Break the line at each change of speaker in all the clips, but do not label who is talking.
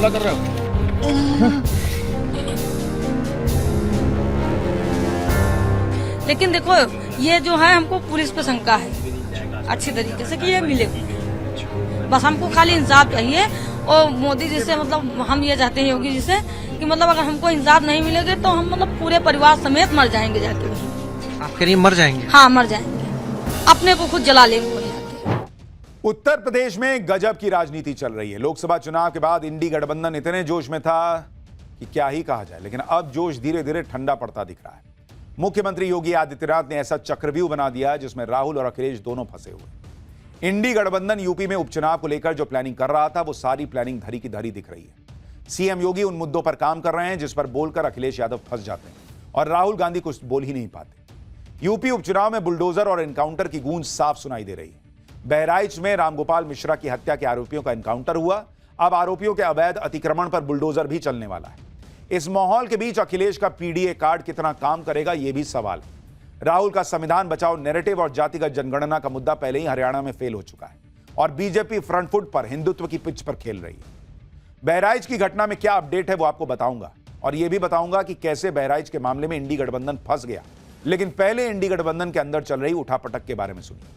हमला कर रहे हो?
लेकिन देखो ये जो है हमको पुलिस पे शंका है अच्छी तरीके से कि ये मिले, बस हमको खाली इंसाफ चाहिए। और मोदी जी से मतलब हम ये चाहते हैं योगी जी से कि मतलब अगर हमको इंसाफ नहीं मिलेगा तो हम मतलब पूरे परिवार समेत मर जाएंगे जाके।
आप कह रही हैं मर जाएंगे?
हाँ मर जाएंगे, अपने को खुद जला लेंगे वो जाके।
उत्तर प्रदेश में गजब की राजनीति चल रही है। लोकसभा चुनाव के बाद इंडी गठबंधन इतने जोश में था कि क्या ही कहा जाए, लेकिन अब जोश धीरे धीरे ठंडा पड़ता दिख रहा है। मुख्यमंत्री योगी आदित्यनाथ ने ऐसा चक्रव्यूह बना दिया जिसमें राहुल और अखिलेश दोनों फंसे हुए। इंडी गठबंधन यूपी में उपचुनाव को लेकर जो प्लानिंग कर रहा था वो सारी प्लानिंग धरी की धरी दिख रही है। सीएम योगी उन मुद्दों पर काम कर रहे हैं जिस पर बोलकर अखिलेश यादव फंस जाते हैं और राहुल गांधी कुछ बोल ही नहीं पाते। यूपी उपचुनाव में बुलडोजर और एनकाउंटर की गूंज साफ सुनाई दे रही है। बहराइच में रामगोपाल मिश्रा की हत्या के आरोपियों का एनकाउंटर हुआ। अब आरोपियों के अवैध अतिक्रमण पर बुलडोजर भी चलने वाला है। इस माहौल के बीच अखिलेश का पीडीए कार्ड कितना काम करेगा यह भी सवाल है। राहुल का संविधान बचाओ नैरेटिव और जातिगत जनगणना का मुद्दा पहले ही हरियाणा में फेल हो चुका है और बीजेपी फ्रंट फुट पर हिंदुत्व की पिच पर खेल रही है। बहराइच की घटना में क्या अपडेट है वो आपको बताऊंगा और यह भी बताऊंगा कि कैसे बहराइच के मामले में इंडी गठबंधन फंस गया। लेकिन पहले इंडी गठबंधन के अंदर चल रही उठापटक के बारे में सुनिए।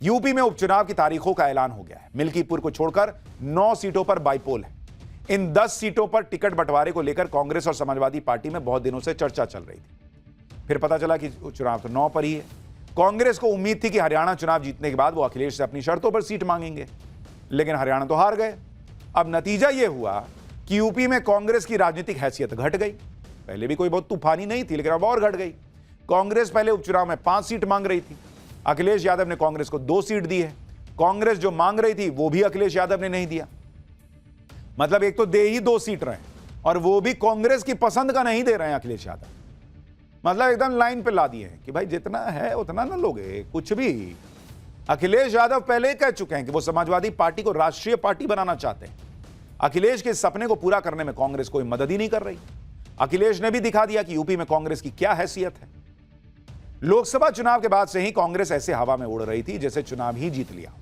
यूपी में उपचुनाव की तारीखों का ऐलान हो गया है। मिल्कीपुर को छोड़कर 9 सीटों पर बाइपोल है। इन 10 सीटों पर टिकट बंटवारे को लेकर कांग्रेस और समाजवादी पार्टी में बहुत दिनों से चर्चा चल रही थी। फिर पता चला कि चुनाव तो 9 पर ही है। कांग्रेस को उम्मीद थी कि हरियाणा चुनाव जीतने के बाद वो अखिलेश से अपनी शर्तों पर सीट मांगेंगे, लेकिन हरियाणा तो हार गए। अब नतीजा यह हुआ कि यूपी में कांग्रेस की राजनीतिक हैसियत घट गई। पहले भी कोई बहुत तूफानी नहीं थी, लेकिन अब और घट गई। कांग्रेस पहले उपचुनाव में 5 सीट मांग रही थी। अखिलेश यादव ने कांग्रेस को 2 सीट दी है। कांग्रेस जो मांग रही थी वो भी अखिलेश यादव ने नहीं दिया। मतलब एक तो दे ही 2 सीट रहे और वो भी कांग्रेस की पसंद का नहीं दे रहे हैं अखिलेश यादव। मतलब एकदम लाइन पे ला दिए हैं कि भाई जितना है उतना ना लोगे कुछ भी। अखिलेश यादव पहले ही कह चुके हैं कि वो समाजवादी पार्टी को राष्ट्रीय पार्टी बनाना चाहते हैं। अखिलेश के इस सपने को पूरा करने में कांग्रेस कोई मदद ही नहीं कर रही। अखिलेश ने भी दिखा दिया कि यूपी में कांग्रेस की क्या हैसियत है। लोकसभा चुनाव के बाद से ही कांग्रेस ऐसे हवा में उड़ रही थी जैसे चुनाव ही जीत लिया।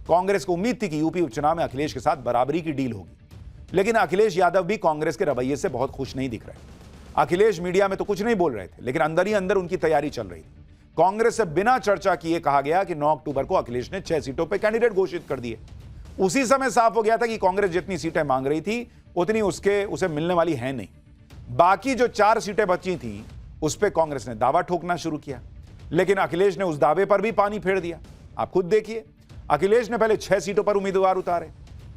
कांग्रेस को उम्मीद थी कि यूपी उपचुनाव में अखिलेश के साथ बराबरी की डील होगी, लेकिन अखिलेश यादव भी कांग्रेस के रवैये से बहुत खुश नहीं दिख रहे। अखिलेश मीडिया में तो कुछ नहीं बोल रहे थे, लेकिन अंदर ही अंदर उनकी तैयारी चल रही थी। कांग्रेस से बिना चर्चा किए कहा गया कि 9 अक्टूबर को अखिलेश ने 6 सीटों पर कैंडिडेट घोषित कर दिए। उसी समय साफ हो गया था कि कांग्रेस जितनी सीटें मांग रही थी उतनी उसे मिलने वाली है नहीं। बाकी जो 4 सीटें बची थी उस पर कांग्रेस ने दावा ठोकना शुरू किया, लेकिन अखिलेश ने उस दावे पर भी पानी फेर दिया। आप खुद देखिए, अखिलेश ने पहले 6 सीटों पर उम्मीदवार उतारे,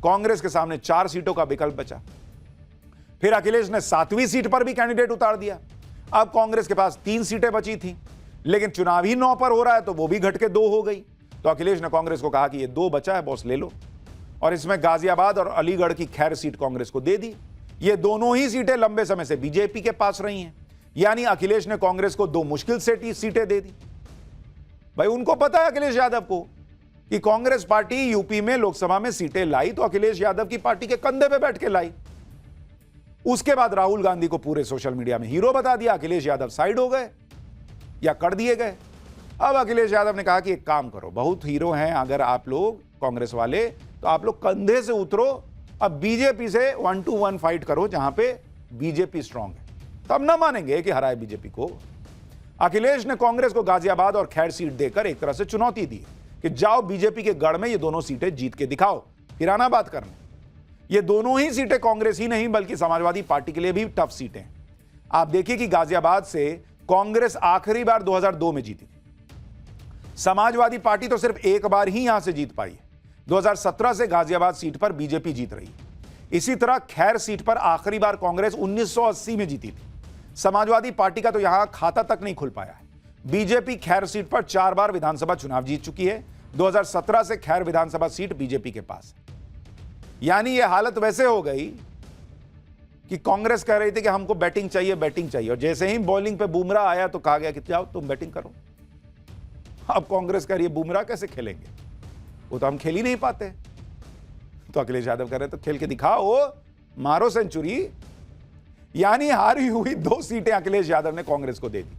कांग्रेस के सामने 4 सीटों का विकल्प बचा। फिर अखिलेश ने 7वीं सीट पर भी कैंडिडेट उतार दिया। अब कांग्रेस के पास 3 सीटें बची थी, लेकिन चुनाव ही 9 पर हो रहा है तो वो भी घट के 2 हो गई। तो अखिलेश ने कांग्रेस को कहा कि ये 2 बचा है बॉस, ले लो। और इसमें गाजियाबाद और अलीगढ़ की खैर सीट कांग्रेस को दे दी। ये दोनों ही सीटें लंबे समय से बीजेपी के पास रही हैं। यानी अखिलेश ने कांग्रेस को 2 मुश्किल से सीटें दे दी। भाई उनको पता है अखिलेश यादव को कि कांग्रेस पार्टी यूपी में लोकसभा में सीटें लाई तो अखिलेश यादव की पार्टी के कंधे पे बैठ के लाई। उसके बाद राहुल गांधी को पूरे सोशल मीडिया में हीरो बता दिया। अखिलेश यादव साइड हो गए या कर दिए गए। अब अखिलेश यादव ने कहा कि एक काम करो, बहुत हीरो हैं अगर आप लोग कांग्रेस वाले, तो आप लोग कंधे से उतरो, अब बीजेपी से 1 to 1 फाइट करो जहां पे बीजेपी स्ट्रांग है, तब ना मानेंगे कि हराए बीजेपी को। अखिलेश ने कांग्रेस को गाजियाबाद और खैर सीट देकर एक तरह से चुनौती दी कि जाओ बीजेपी के गढ़ में ये दोनों सीटें जीत के दिखाओ, फिर आना बात करने। ये दोनों ही सीटें कांग्रेस ही नहीं बल्कि समाजवादी पार्टी के लिए भी टफ सीटें। आप देखिए कि गाजियाबाद से कांग्रेस आखिरी बार 2002 में जीती थी। समाजवादी पार्टी तो सिर्फ एक बार ही यहां से जीत पाई है। 2017 से गाजियाबाद सीट पर बीजेपी जीत रही है। इसी तरह खैर सीट पर आखिरी बार कांग्रेस 1980 में जीती थी। समाजवादी पार्टी का तो यहां खाता तक नहीं खुल पाया है। बीजेपी खैर सीट पर 4 बार विधानसभा चुनाव जीत चुकी है। 2017 से खैर विधानसभा सीट बीजेपी के पास है। यानी यह हालत वैसे हो गई कि कांग्रेस कह रही थी कि हमको बैटिंग चाहिए, बैटिंग चाहिए, और जैसे ही बॉलिंग पे बुमराह आया तो कहा गया कि जाओ तुम बैटिंग करो। अब कांग्रेस कह रही है बुमराह कैसे खेलेंगे, वो तो हम खेल ही नहीं पाते। तो अखिलेश यादव कह रहे तो खेल के दिखाओ, मारो सेंचुरी। यानी हारी हुई 2 सीटें अखिलेश यादव ने कांग्रेस को दे दी,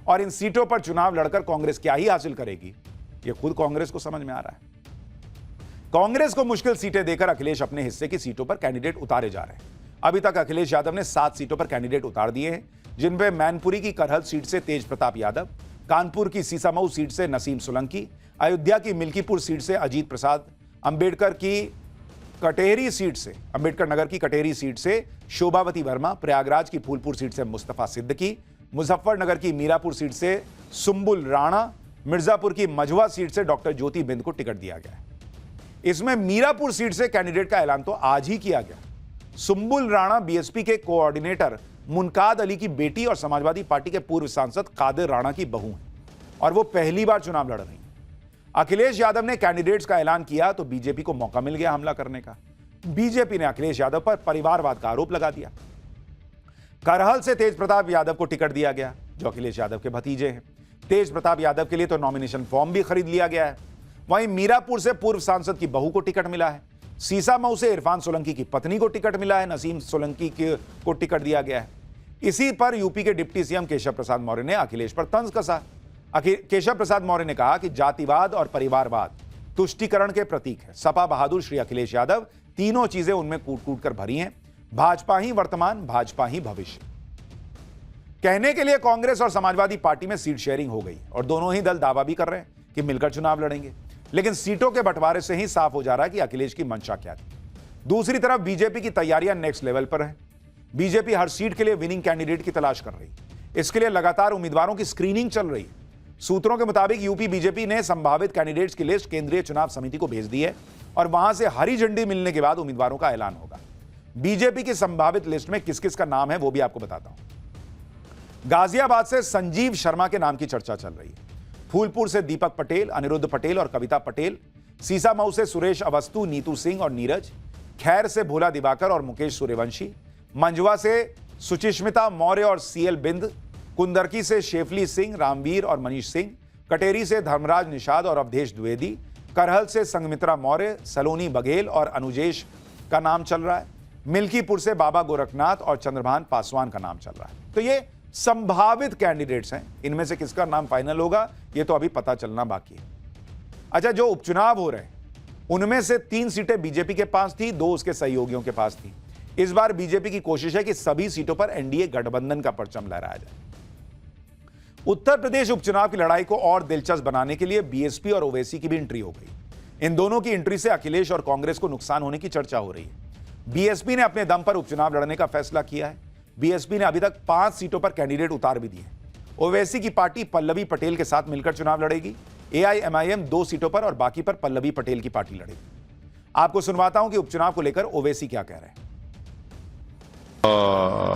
और इन सीटों पर चुनाव लड़कर कांग्रेस क्या ही हासिल करेगी ये खुद कांग्रेस को समझ में आ रहा है। कांग्रेस को मुश्किल सीटें देकर अखिलेश अपने हिस्से की सीटों पर कैंडिडेट उतारे जा रहे हैं। अभी तक अखिलेश यादव ने 7 सीटों पर कैंडिडेट उतार दिए हैं, जिनपे मैनपुरी की करहल सीट से तेज प्रताप यादव, कानपुर की सीसामऊ सीट से नसीम सोलंकी, अयोध्या की मिल्कीपुर सीट से अजीत प्रसाद, अंबेडकर नगर की कटेरी सीट से शोभावती वर्मा, प्रयागराज की फूलपुर सीट से मुस्तफा सिद्दीकी, मुजफ्फरनगर की मीरापुर सीट से सुंबुल राणा, मिर्जापुर की मझवा सीट से डॉक्टर ज्योति बिंद को टिकट दिया गया है। इसमें मीरापुर सीट से कैंडिडेट का ऐलान तो आज ही किया गया। सुंबुल राणा बीएसपी के कोऑर्डिनेटर मुनकाद अली की बेटी और समाजवादी पार्टी के पूर्व सांसद कादिर राणा की बहू हैं और वो पहली बार चुनाव लड़ रही हैं। अखिलेश यादव ने कैंडिडेट्स का ऐलान किया तो बीजेपी को मौका मिल गया हमला करने का। बीजेपी ने अखिलेश यादव पर परिवारवाद का आरोप लगा दिया। करहल से तेज प्रताप यादव को टिकट दिया गया, जो अखिलेश यादव के भतीजे हैं। तेज प्रताप यादव के लिए तो नॉमिनेशन फॉर्म भी खरीद लिया गया है। वहीं मीरापुर से पूर्व सांसद की बहू को टिकट मिला है। सीसामऊ से इरफान सोलंकी की पत्नी को टिकट मिला है। नसीम सोलंकी को टिकट दिया गया है। इसी पर यूपी के डिप्टी सीएम केशव प्रसाद मौर्य ने अखिलेश पर तंज कसा। केशव प्रसाद मौर्य ने कहा कि जातिवाद और परिवारवाद तुष्टीकरण के प्रतीक है। सपा बहादुर श्री अखिलेश यादव तीनों चीजें उनमें कूट कूट कर भरी हैं। भाजपा ही वर्तमान, भाजपा ही भविष्य। कहने के लिए कांग्रेस और समाजवादी पार्टी में सीट शेयरिंग हो गई और दोनों ही दल दावा भी कर रहे हैं कि मिलकर चुनाव लड़ेंगे, लेकिन सीटों के बंटवारे से ही साफ हो जा रहा है कि अखिलेश की मंशा क्या थी। दूसरी तरफ बीजेपी की तैयारियां नेक्स्ट लेवल पर है। बीजेपी हर सीट के लिए विनिंग कैंडिडेट की तलाश कर रही है। इसके लिए लगातार उम्मीदवारों की स्क्रीनिंग चल रही है। सूत्रों के मुताबिक यूपी बीजेपी ने संभावित कैंडिडेट्स की लिस्ट केंद्रीय चुनाव समिति को भेज दी है और वहां से हरी झंडी मिलने के बाद उम्मीदवारों का ऐलान होगा। बीजेपी की संभावित लिस्ट में किस किस का नाम है वो भी आपको बताता हूं। गाजियाबाद से संजीव शर्मा के नाम की चर्चा चल रही है। फूलपुर से दीपक पटेल, अनिरुद्ध पटेल और कविता पटेल, सीसामऊ से सुरेश अवस्थी, नीतू सिंह और नीरज, खैर से भोला दिवाकर और मुकेश सूर्यवंशी, मंझवा से सुचिस्मिता मौर्य और सीएल बिंद, कुंदरकी से शेफली सिंह, रामवीर और मनीष सिंह, कटेरी से धर्मराज निषाद और अवधेश द्विवेदी, करहल से संगमित्रा मौर्य, सलोनी बघेल और अनुजेश का नाम चल रहा है। मिल्कीपुर से बाबा गोरखनाथ और चंद्रभान पासवान का नाम चल रहा है। तो ये संभावित कैंडिडेट्स हैं। इनमें से किसका नाम फाइनल होगा ये तो अभी पता चलना बाकी है। अच्छा, जो उपचुनाव हो रहे हैं उनमें से 3 सीटें बीजेपी के पास थी, 2 उसके सहयोगियों के पास थी। इस बार बीजेपी की कोशिश है कि सभी सीटों पर एनडीए गठबंधन का परचम लहराया जाए। उत्तर प्रदेश उपचुनाव की लड़ाई को और दिलचस्प बनाने के लिए बीएसपी और ओवैसी की भी एंट्री हो गई। इन दोनों की एंट्री से अखिलेश और कांग्रेस को नुकसान होने की चर्चा हो रही है। बीएसपी ने अपने दम पर उपचुनाव लड़ने का फैसला किया है। बीएसपी ने अभी तक 5 सीटों पर कैंडिडेट उतार भी दिए। ओवैसी की पार्टी पल्लवी पटेल के साथ मिलकर चुनाव लड़ेगी। एआईएमआईएम 2 सीटों पर और बाकी पर पल्लवी पटेल की पार्टी लड़ेगी। आपको सुनवाता हूं कि उपचुनाव को लेकर ओवैसी क्या कह रहे हैं।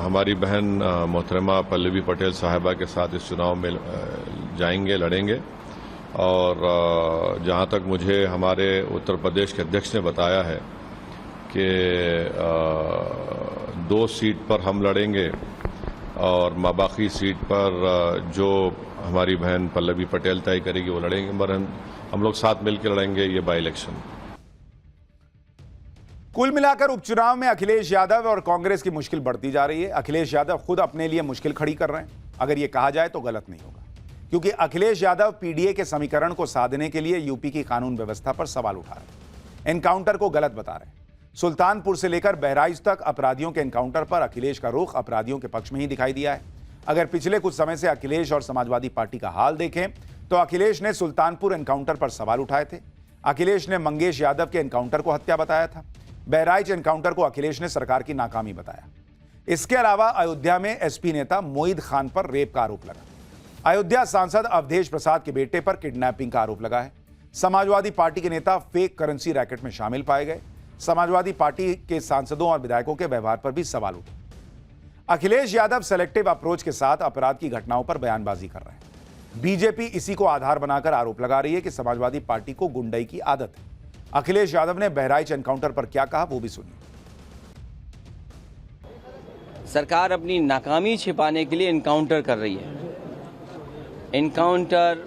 हमारी बहन मोहतरमा पल्लवी पटेल साहिबा के साथ इस चुनाव में जाएंगे, लड़ेंगे। और जहां तक मुझे हमारे उत्तर प्रदेश के अध्यक्ष ने बताया है कि 2 सीट पर हम लड़ेंगे और बाकी सीट पर जो हमारी बहन पल्लवी पटेल तय करेगी वो लड़ेंगे, मगर हम लोग साथ मिलकर लड़ेंगे ये बाई इलेक्शन।
कुल मिलाकर उपचुनाव में अखिलेश यादव और कांग्रेस की मुश्किल बढ़ती जा रही है। अखिलेश यादव खुद अपने लिए मुश्किल खड़ी कर रहे हैं, अगर यह कहा जाए तो गलत नहीं होगा, क्योंकि अखिलेश यादव पीडीए के समीकरण को साधने के लिए यूपी की कानून व्यवस्था पर सवाल उठा रहे हैं। एनकाउंटर को गलत बता रहे हैं। सुल्तानपुर से लेकर बहराइच तक अपराधियों के एनकाउंटर पर अखिलेश का रुख अपराधियों के पक्ष में ही दिखाई दिया है। अगर पिछले कुछ समय से अखिलेश और समाजवादी पार्टी का हाल देखें तो अखिलेश ने सुल्तानपुर एनकाउंटर पर सवाल उठाए थे। अखिलेश ने मंगेश यादव के एनकाउंटर को हत्या बताया था। बहराइच एनकाउंटर को अखिलेश ने सरकार की नाकामी बताया। इसके अलावा अयोध्या में एसपी नेता मोईद खान पर रेप का आरोप लगा। अयोध्या सांसद अवधेश प्रसाद के बेटे पर किडनैपिंग का आरोप लगा है। समाजवादी पार्टी के नेता फेक करेंसी रैकेट में शामिल पाए गए। समाजवादी पार्टी के सांसदों और विधायकों के व्यवहार पर भी सवाल उठे। अखिलेश यादव सेलेक्टिव अप्रोच के साथ अपराध की घटनाओं पर बयानबाजी कर रहे हैं। बीजेपी इसी को आधार बनाकर आरोप लगा रही है कि समाजवादी पार्टी को गुंडई की आदत है। अखिलेश यादव ने बहराइच एनकाउंटर पर क्या कहा वो भी सुनिए।
सरकार अपनी नाकामी छिपाने के लिए एनकाउंटर कर रही है। एनकाउंटर,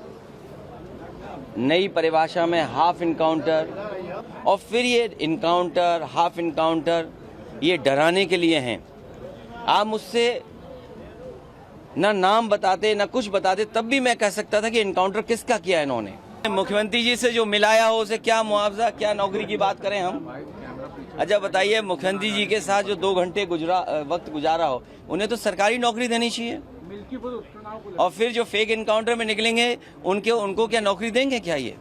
नई परिभाषा में हाफ एनकाउंटर, और फिर ये एनकाउंटर, हाफ एनकाउंटर, ये डराने के लिए हैं। आप मुझसे ना नाम बताते ना कुछ बताते, तब भी मैं कह सकता था कि एनकाउंटर किसका किया इन्होंने। मुख्यमंत्री जी से जो मिलाया हो उसे क्या मुआवजा, क्या नौकरी की बात करें हम। अच्छा बताइए, मुख्यमंत्री जी के साथ जो 2 घंटे वक्त गुजारा हो, उन्हें तो सरकारी नौकरी देनी चाहिए। और फिर जो फेक इनकाउंटर में निकलेंगे उनको क्या नौकरी देंगे क्या ये?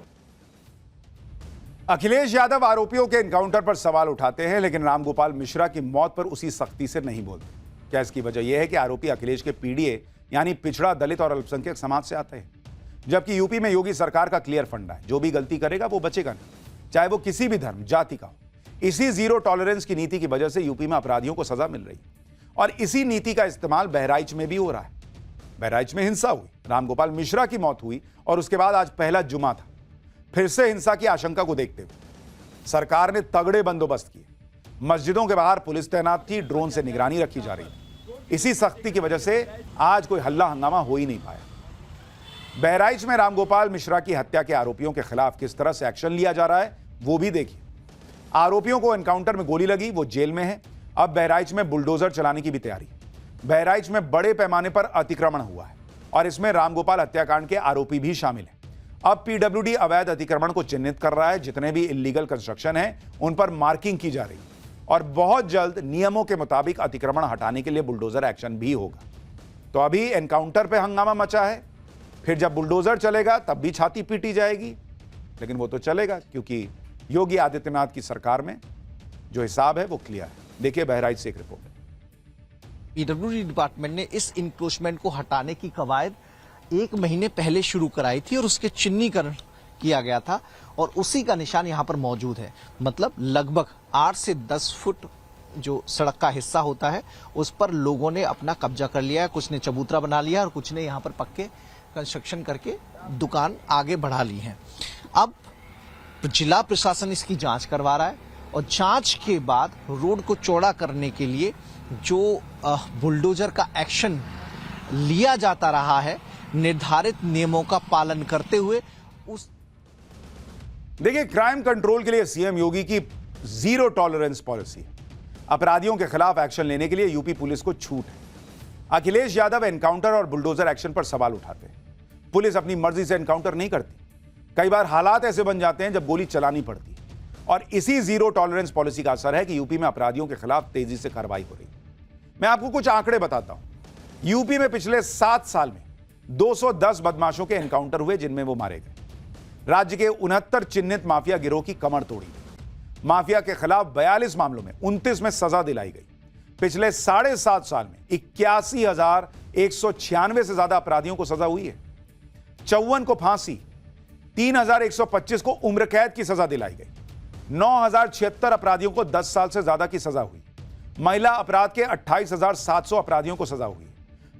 अखिलेश यादव आरोपियों के एनकाउंटर पर सवाल उठाते हैं, लेकिन रामगोपाल मिश्रा की मौत पर उसी सख्ती से नहीं बोलते। क्या इसकी वजह यह है कि आरोपी अखिलेश के पीडीए यानी पिछड़ा, दलित और अल्पसंख्यक समाज से आते हैं, जबकि यूपी में योगी सरकार का क्लियर फंडा है, जो भी गलती करेगा वो बचेगा नहीं, चाहे वो किसी भी धर्म जाति का हो। इसी जीरो टॉलरेंस की नीति की वजह से यूपी में अपराधियों को सजा मिल रही है, और इसी नीति का इस्तेमाल बहराइच में भी हो रहा है। बहराइच में हिंसा हुई, रामगोपाल मिश्रा की मौत हुई, और उसके बाद आज पहला जुमा था। फिर से हिंसा की आशंका को देखते हुए सरकार ने तगड़े बंदोबस्त किए। मस्जिदों के बाहर पुलिस तैनात थी, ड्रोन से निगरानी रखी जा रही थी। इसी सख्ती की वजह से आज कोई हल्ला हंगामा हो ही नहीं पाया। बहराइच में रामगोपाल मिश्रा की हत्या के आरोपियों के खिलाफ किस तरह से एक्शन लिया जा रहा है वो भी देखिए। आरोपियों को एनकाउंटर में गोली लगी, वो जेल में है। अब बहराइच में बुलडोजर चलाने की भी तैयारी। बहराइच में बड़े पैमाने पर अतिक्रमण हुआ है, और इसमें रामगोपाल हत्याकांड के आरोपी भी शामिल हैं। अब पीडब्ल्यूडी अवैध अतिक्रमण को चिन्हित कर रहा है। जितने भी इलीगल कंस्ट्रक्शन है उन पर मार्किंग की जा रही है, और बहुत जल्द नियमों के मुताबिक अतिक्रमण हटाने के लिए बुलडोजर एक्शन भी होगा। तो अभी एनकाउंटर पे हंगामा मचा है, फिर जब बुलडोजर चलेगा तब भी छाती पीटी जाएगी, लेकिन वो तो चलेगा क्योंकि योगी आदित्यनाथ की सरकार में जो हिसाब है वो क्लियर है। देखिए बहराइच से एक रिपोर्ट।
पीडब्ल्यूडी डिपार्टमेंट ने इस इंक्रोचमेंट को हटाने की कवायद 1 महीने पहले शुरू कराई थी, और उसके चिन्हीकरण किया गया था, और उसी का निशान यहां पर मौजूद है। मतलब लगभग 8 से 10 फुट जो सड़क का हिस्सा होता है उस पर लोगों ने अपना कब्जा कर लिया है। कुछ ने चबूतरा बना लिया और कुछ ने यहां पर पक्के कंस्ट्रक्शन करके दुकान आगे बढ़ा ली है। अब जिला प्रशासन इसकी जांच करवा रहा है, और जांच के बाद रोड को चौड़ा करने के लिए जो बुलडोजर का एक्शन लिया जाता रहा है, निर्धारित नियमों का पालन करते हुए उस
देखिए, क्राइम कंट्रोल के लिए सीएम योगी की जीरो टॉलरेंस पॉलिसी है। अपराधियों के खिलाफ एक्शन लेने के लिए यूपी पुलिस को छूट है। अखिलेश यादव एनकाउंटर और बुलडोजर एक्शन पर सवाल उठाते हैं। पुलिस अपनी मर्जी से एनकाउंटर नहीं करती, कई बार हालात ऐसे बन जाते हैं जब गोली चलानी पड़ती है, और इसी जीरो टॉलरेंस पॉलिसी का असर है कि यूपी में अपराधियों के खिलाफ तेजी से कार्रवाई हो रही है। मैं आपको कुछ आंकड़े बताता हूं। यूपी में पिछले 7 साल में 210 बदमाशों के एनकाउंटर हुए, जिनमें वो मारे गए। राज्य के 69 चिन्हित माफिया गिरोह की कमर तोड़ी गई। माफिया के खिलाफ 42 मामलों में 29 में सजा दिलाई गई। पिछले 7.5 साल में 81,196 से ज्यादा अपराधियों को सजा हुई है। 54 को फांसी, 3,125 को उम्र कैद की सजा दिलाई गई। 9,076 अपराधियों को 10 साल से ज्यादा की सजा हुई। महिला अपराध के 28,700 अपराधियों को सजा हुई।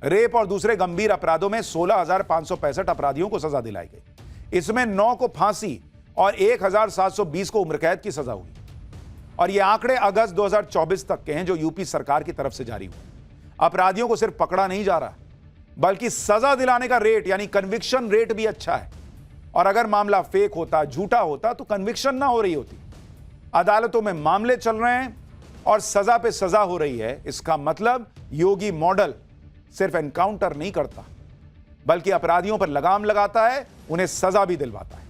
रेप और दूसरे गंभीर अपराधों में 16,565 अपराधियों को सजा दिलाई गई। इसमें 9 को फांसी और 1,720 को उम्र कैद की सजा हुई। और ये आंकड़े अगस्त 2024 तक के हैं, जो यूपी सरकार की तरफ से जारी हुए। अपराधियों को सिर्फ पकड़ा नहीं जा रहा, बल्कि सजा दिलाने का रेट यानी कन्विक्शन रेट भी अच्छा है। और अगर मामला फेक होता, झूठा होता, तो कन्विक्शन ना हो रही होती। अदालतों में मामले चल रहे हैं और सजा पे सजा हो रही है। इसका मतलब योगी मॉडल सिर्फ एनकाउंटर नहीं करता, बल्कि अपराधियों पर लगाम लगाता है, उन्हें सजा भी दिलवाता है।